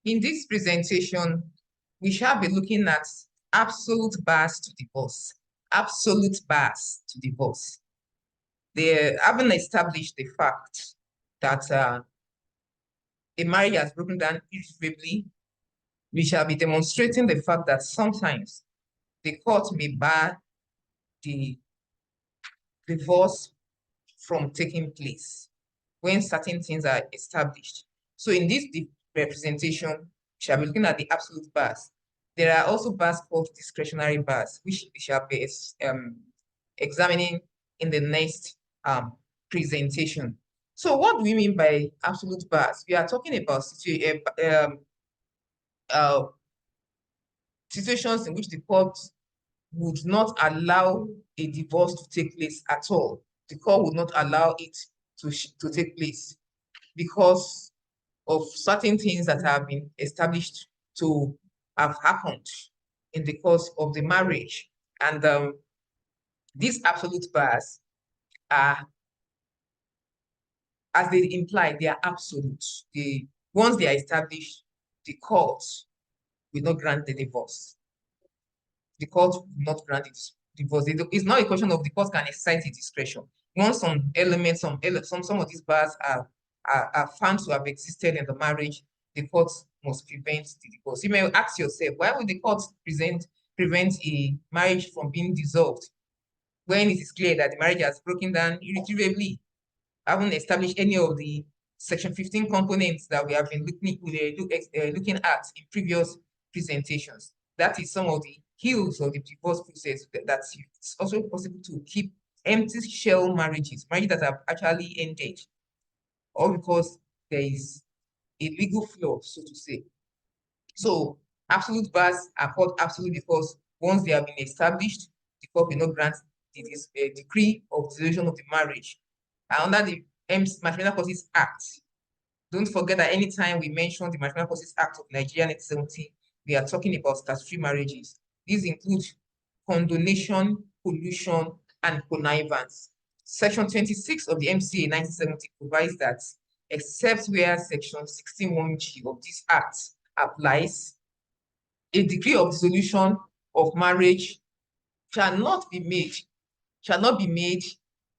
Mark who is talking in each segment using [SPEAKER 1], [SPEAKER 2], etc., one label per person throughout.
[SPEAKER 1] In this presentation, we shall be looking at absolute bars to divorce. Absolute bars to divorce. They haven't established the fact that a marriage has broken down irretrievably. We shall be demonstrating the fact that sometimes the court may bar the divorce from taking place when certain things are established. So in this representation, we shall be looking at the absolute bars. There are also bars called discretionary bars, which we shall be examining in the next presentation. So what do we mean by absolute bars? We are talking about situations in which the court would not allow a divorce to take place at all. The court would not allow it to take place because of certain things that have been established to have happened in the course of the marriage. And these absolute bars are, as they imply, they are absolute. Once they are established, the court will not grant the divorce. The court will not grant it divorce. It's not a question of the court can exercise its discretion. Once some elements, some of these bars are found to have existed in the marriage, the court must prevent the divorce. You may ask yourself, why would the court prevent a marriage from being dissolved when it is clear that the marriage has broken down irretrievably? I haven't established any of the Section 15 components that we have been looking at in previous presentations. That is some of the hills of the divorce process that it's also possible to keep empty shell marriages that have actually ended, or because there is a legal flaw, so to say. So absolute bars are called absolute because once they have been established, the court will not grant the decree of dissolution of the marriage. And under the Matrimonial Causes Act, don't forget that anytime we mention the Matrimonial Causes Act of Nigeria 1970, we are talking about statutory marriages. These include condonation, collusion, and connivance. Section 26 of the MCA 1970 provides that except where Section 61G of this Act applies, a decree of dissolution of marriage shall not be made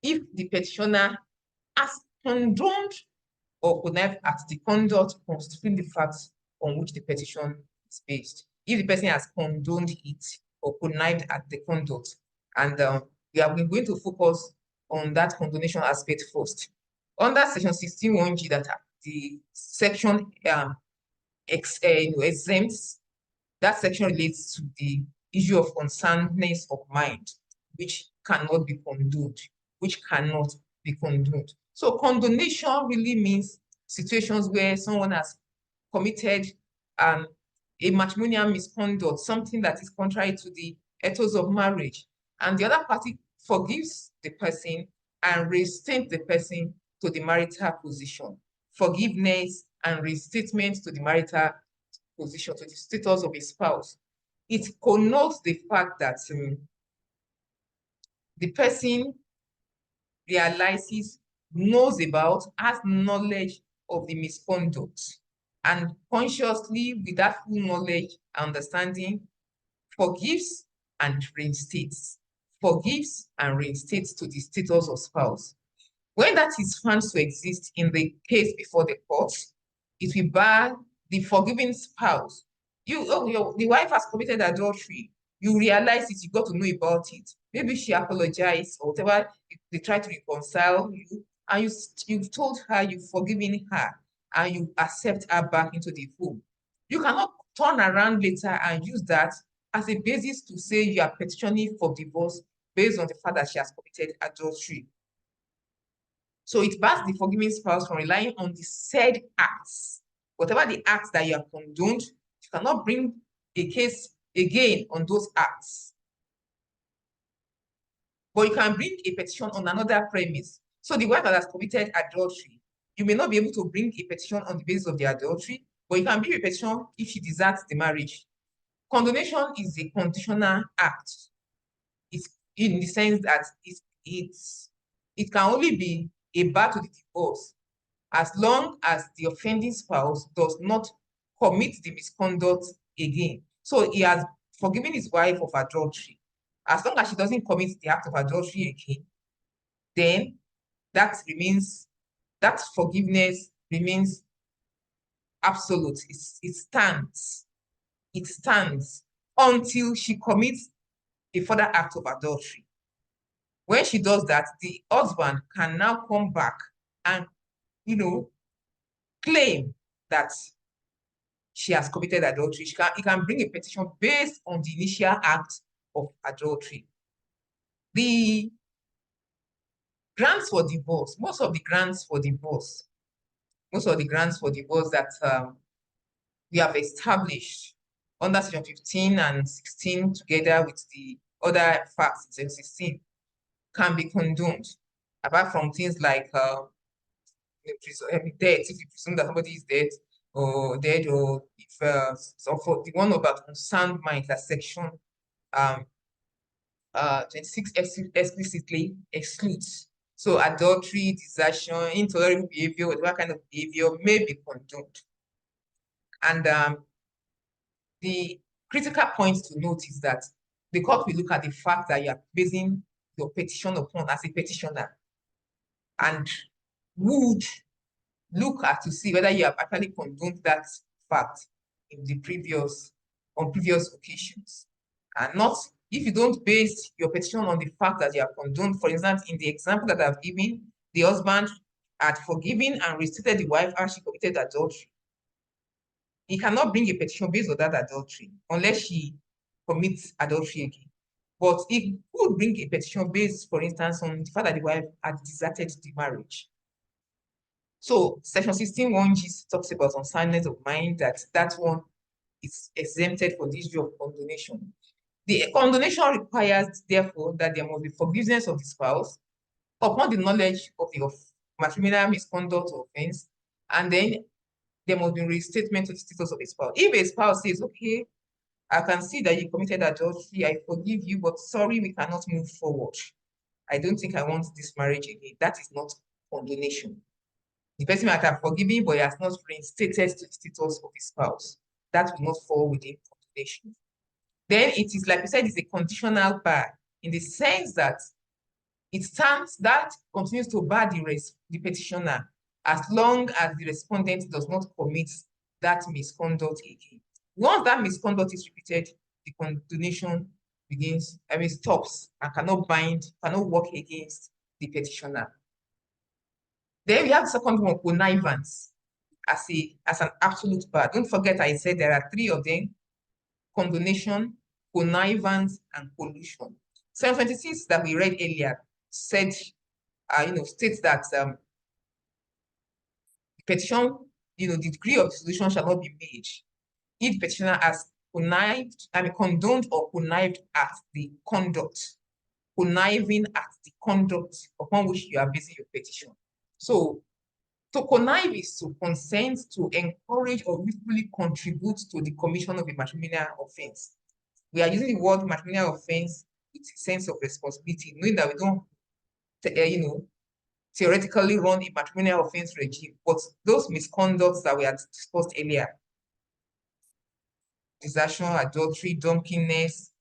[SPEAKER 1] if the petitioner has condoned or connived at the conduct constituting the facts on which the petition is based. If the person has condoned it or connived at the conduct, and we are going to focus on that condonation aspect first. Under Section 61G, that the section exempts, that section relates to the issue of unsoundness of mind, which cannot be condoned, So condonation really means situations where someone has committed a matrimonial misconduct, something that is contrary to the ethos of marriage, and the other party forgives the person and reinstates the person to the marital position. Forgiveness and reinstatement to the marital position, to the status of a spouse. It connotes the fact that the person realizes, knows about, has knowledge of the misconduct, and consciously, with that full knowledge and understanding, forgives and reinstates to the status of spouse. When that is found to exist in the case before the court, it will bar the forgiving spouse. The wife has committed adultery. You realize it, you got to know about it. Maybe she apologized or whatever, they try to reconcile you, and you've told her you've forgiven her and you accept her back into the home. You cannot turn around later and use that as a basis to say you are petitioning for divorce based on the fact that she has committed adultery. So it bars the forgiving spouse from relying on the said acts. Whatever the acts that you have condoned, you cannot bring a case again on those acts. But you can bring a petition on another premise. So the wife that has committed adultery, you may not be able to bring a petition on the basis of the adultery, but you can bring a petition if she deserts the marriage. Condonation is a conditional act. It's in the sense that it can only be a bar to the divorce as long as the offending spouse does not commit the misconduct again. So he has forgiven his wife of adultery. As long as she doesn't commit the act of adultery again, then that forgiveness remains absolute. It stands. It stands until she commits a further act of adultery. When she does that, the husband can now come back and, claim that she has committed adultery. He can bring a petition based on the initial act of adultery. The grants for divorce, most of the grants for divorce that we have established under Section 15 and 16, together with the other facts in Section 16, can be condoned, apart from things like death, if you presume that somebody is dead, or if so for the one about unsound mind, that Section 26 explicitly excludes. So adultery, desertion, intolerable behavior, whatever kind of behavior may be condoned. And the critical point to note is that the court will look at the fact that you are basing your petition upon as a petitioner, and would look at to see whether you have actually condoned that fact on previous occasions, and not if you don't base your petition on the fact that you have condoned. For instance, in the example that I've given, the husband had forgiven and restated the wife as she committed adultery. He cannot bring a petition based on that adultery unless she commits adultery again. But he could bring a petition based, for instance, on the fact that the wife had deserted the marriage. So Section 16(1)(g) talks about unsoundness of mind, that one is exempted for this issue of condonation. The condonation requires, therefore, that there must be forgiveness of the spouse upon the knowledge of the matrimonial misconduct or offense, and then there must be restatement of the status of a spouse. If a spouse says, okay, I can see that you committed adultery, I forgive you, but sorry, we cannot move forward. I don't think I want this marriage again. That is not condonation. The person might have forgiven, but he has not reinstated to the status of his spouse. That will not fall within condonation. Then it is, like we said, it's a conditional bar, in the sense that it stands, that continues to bar the petitioner as long as the respondent does not commit that misconduct again. Once that misconduct is repeated, the condonation stops and cannot work against the petitioner. Then we have the second one, connivance, as an absolute bar. Don't forget, I said there are three of them: condonation, connivance, and collusion. Section 26 that we read earlier states that the petition, the degree of dissolution shall not be made if the petitioner has condoned or connived at the conduct, conniving at the conduct upon which you are basing your petition. So, to connive is to consent, to encourage, or willfully contribute to the commission of a matrimonial offense. We are using the word matrimonial offense with a sense of responsibility, knowing that we don't, theoretically run a matrimonial offense regime, but those misconducts that we had discussed earlier, desertion, adultery, drunkenness,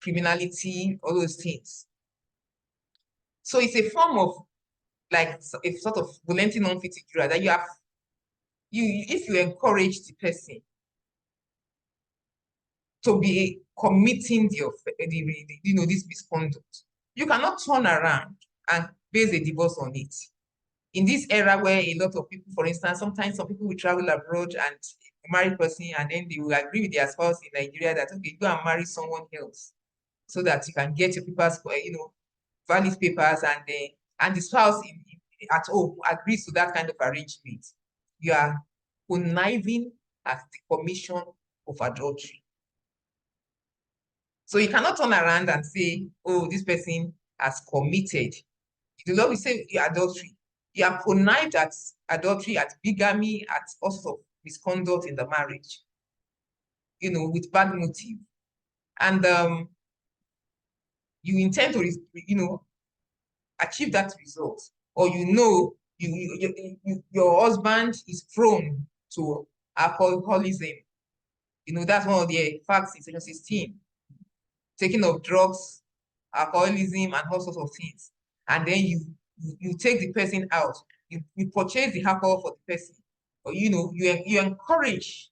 [SPEAKER 1] criminality, all those things. So it's a form of, like, a sort of volenti non fitiura that you have. If you encourage the person to be committing this misconduct, you cannot turn around and base a divorce on it. In this era where a lot of people, for instance, sometimes some people will travel abroad and marry person, and then they will agree with their spouse in Nigeria that, okay, go and marry someone else so that you can get your papers, valid papers, and the spouse at home agrees to that kind of arrangement. You are conniving at the commission of adultery. So you cannot turn around and say, oh, this person has committed. The law will say adultery. You have connived at adultery, at bigamy, at all sorts of misconduct in the marriage, with bad motive. And you intend to, achieve that result. Or your husband is prone to alcoholism. That's one of the facts in section 16. Taking of drugs, alcoholism, and all sorts of things. And then you take the person out. You purchase the alcohol for the person. Or, you encourage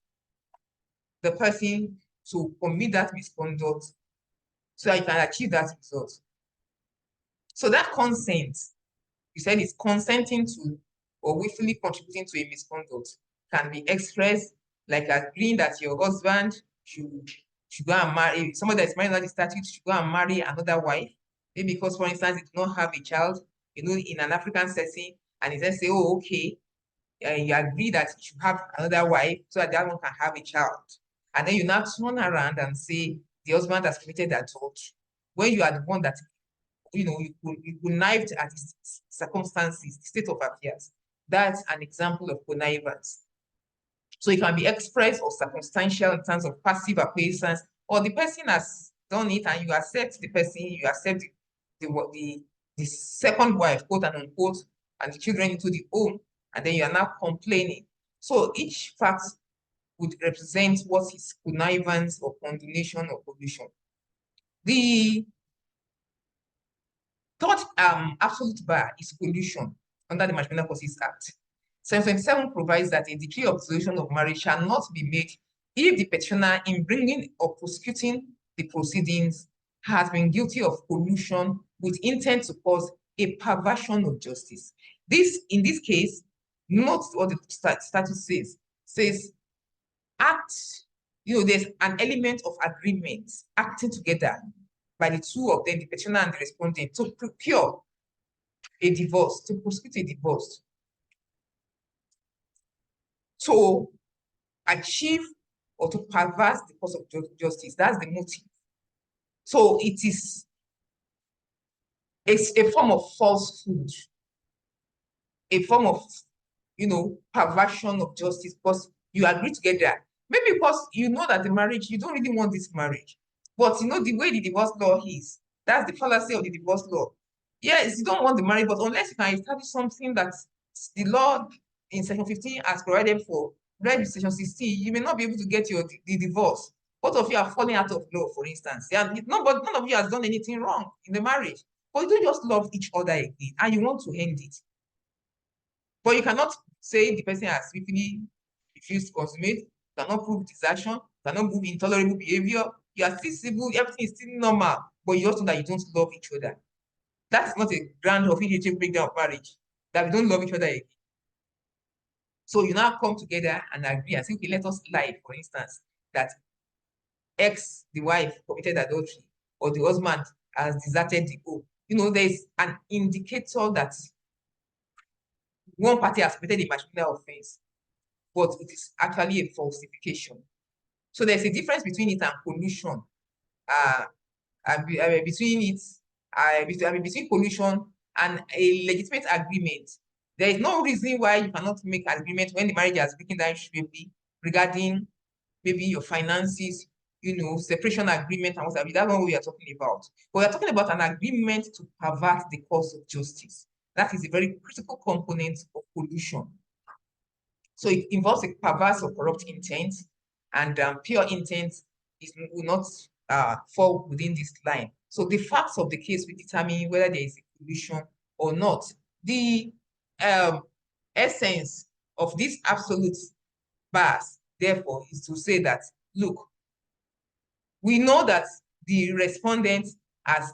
[SPEAKER 1] the person to commit that misconduct so that you can achieve that result. So that consent, you said, is consenting to or willfully contributing to a misconduct, can be expressed like agreeing that your husband should go and marry somebody that is married under the statute, should go and marry another wife. Maybe because, for instance, he did not have a child, in an African setting, and he says, say, oh, okay, you agree that he should have another wife so that that one can have a child. And then you now turn around and say the husband has committed adultery, when you are the one that you connived at the circumstances, the state of affairs. That's an example of connivance. So it can be expressed or circumstantial in terms of passive acquiescence, or the person has done it and you accept the person, you accept the second wife, quote and unquote, and the children into the home, and then you are now complaining. So each fact would represent what is connivance or condonation or collusion. The third absolute bar is collusion under the Matrimonial Causes Act. Section 27 provides that a decree of dissolution of marriage shall not be made if the petitioner, in bringing or prosecuting the proceedings, has been guilty of collusion with intent to cause a perversion of justice. In this case, note what the statute says. Says act, there's an element of agreement, acting together by the two of them, the petitioner and the respondent, to procure a divorce, to prosecute a divorce, to achieve or to perverse the cause of justice. That's the motive. So it is a form of falsehood, a form of, perversion of justice, because you agree together. Maybe because you know that the marriage, you don't really want this marriage. But the way the divorce law is, that's the fallacy of the divorce law. Yes, you don't want the marriage, but unless you can establish something that the law in section 15 has provided for, right, in section 16, you may not be able to get the divorce. Both of you are falling out of love, for instance. And none of you has done anything wrong in the marriage. But you don't just love each other again, and you want to end it. But you cannot say the person has willfully refused to consummate, cannot prove desertion, cannot prove intolerable behavior. You are still civil, everything is still normal, but you just know that you don't love each other. That's not a grand or irretrievable breakdown of marriage, that we don't love each other again. So you now come together and agree and say, okay, let us lie, for instance, that X, the wife, committed adultery, or the husband has deserted the home. There's an indicator that one party has committed a matrimonial offense, but it is actually a falsification. So there's a difference between it and collusion. Between collusion and a legitimate agreement. There is no reason why you cannot make an agreement when the marriage has broken down irretrievably regarding maybe your finances, separation agreement and what have you. That's not what we are talking about. But we are talking about an agreement to pervert the cause of justice. That is a very critical component of collusion. So it involves a perverse or corrupt intent, and pure intent will not fall within this line. So the facts of the case will determine whether there is a collusion or not. The essence of this absolute bars, therefore, is to say that, look, we know that the respondent has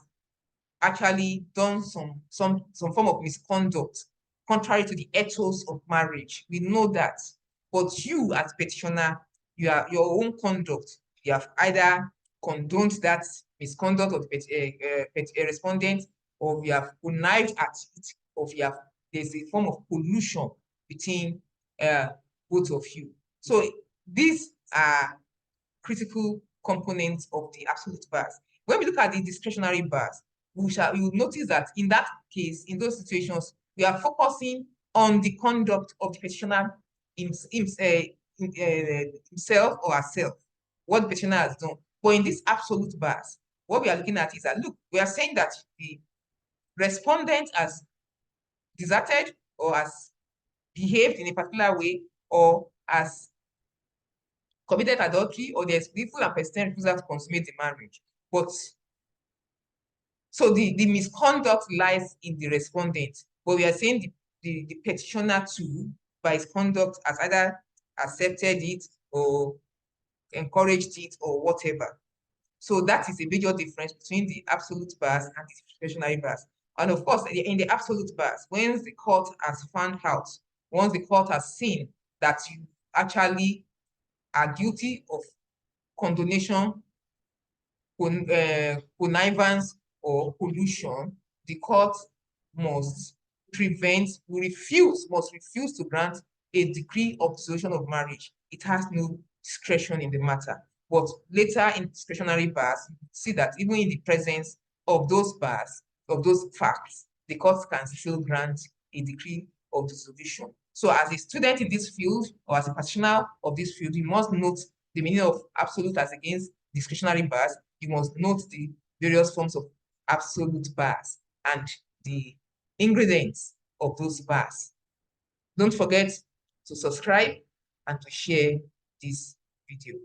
[SPEAKER 1] actually done some form of misconduct contrary to the ethos of marriage. We know that. But you, as petitioner, your own conduct, you have either condoned that misconduct of the respondent, or you have connived at it, or there's a form of collusion between both of you. So these are critical components of the absolute bars. When we look at the discretionary bars, we will notice that in that case, in those situations, we are focusing on the conduct of the petitioner himself or herself, what the petitioner has done. But in these absolute bars, what we are looking at is that, look, we are saying that the respondent has deserted or has behaved in a particular way or has committed adultery, or there's willful and persistent refusal to consummate the marriage. But so the misconduct lies in the respondent, but we are saying the petitioner too, by his conduct, has either accepted it or encouraged it or whatever. So that is a major difference between the absolute bars and the discretionary bars. And of course, in the absolute bars, once the court has found out, once the court has seen that you actually are guilty of condonation, connivance, or collusion, the court must must refuse to grant a decree of dissolution of marriage. It has no discretion in the matter. But later in discretionary bars, you see that even in the presence of those bars, of those facts, the court can still grant a decree of dissolution. So as a student in this field, or as a practitioner of this field, you must note the meaning of absolute as against discretionary bars. You must note the various forms of absolute bars and the ingredients of those bars. Don't forget to subscribe and to share this video.